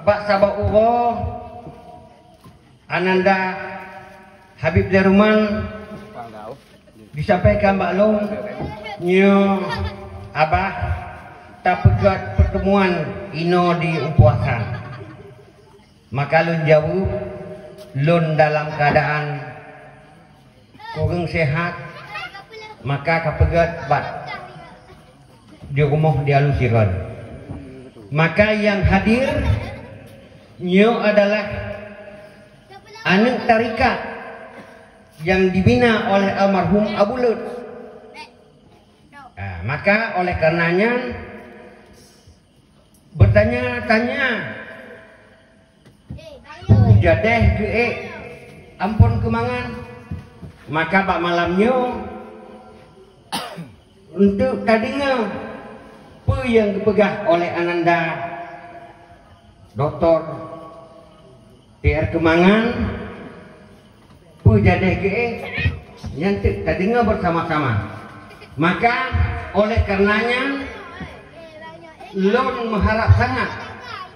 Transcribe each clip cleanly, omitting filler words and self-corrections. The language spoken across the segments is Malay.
Bak Sabah Uro Ananda Habib Daruman disampaikan Mbak Long nyo abah tak pegat pertemuan ino di Umpuasan. Maka lun jawab lun dalam keadaan kurang sehat, maka kapegat bat di rumah di Alusiran. Maka yang hadir nyo adalah anak tarikat yang dibina oleh almarhum Abu Lut. Maka oleh karenanya bertanya-tanya jadeh ge ampun kemangan. Maka pak malamnya untuk tadinya apa yang dipegah oleh Ananda Dr. PR Kemangan pejadeh ge nyantik tadinya bersama-sama. Maka oleh karenanya lon mengharap sangat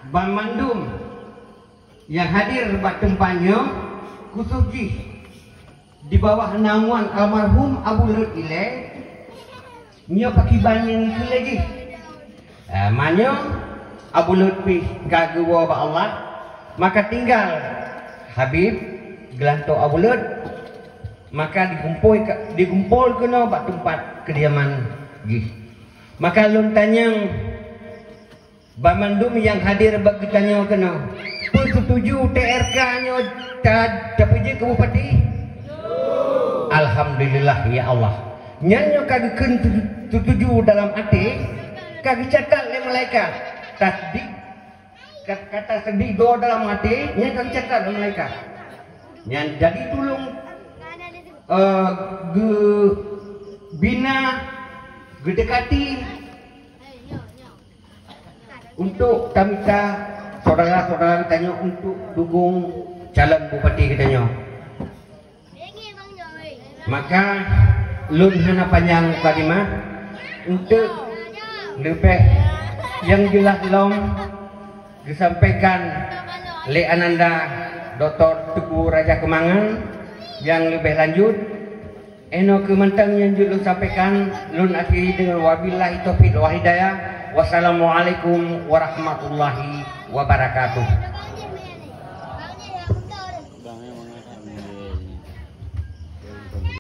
Bamandum yang hadir bak tempatnya khusus di bawah naungan almarhum Abu Lut ile nyo pakibannya itu lagi. Manyo Abu Lut pi kagua ba Allah, maka tinggal Habib gelanto Abu Lut, maka dikumpul kena bak tempat kediaman gih. Maka lun tanya Bamandum yang hadir bak tanya kena setuju TRK nyo dapat ke bupati. Alhamdulillah ya Allah. Nyanyo kagak setuju dalam hati, kagak catat oleh malaikat. Tasdik kata sedih doa dalam hati, nyanyo kagak catat oleh malaikat. Nyan jadi tolong bina gedekati untuk tamita saudara-saudara kitanya untuk dukung calon bupati kitanya. Maka lun hana panjang kalimah untuk lebih yang jelas long disampaikan oleh Ananda Dr. Teguh Raja Kemangan. Yang lebih lanjut eno kementang yang julu sampaikan lun akhiri dengan wabillahi taufiq wal hidayah. Wassalamualaikum warahmatullahi wabarakatuh.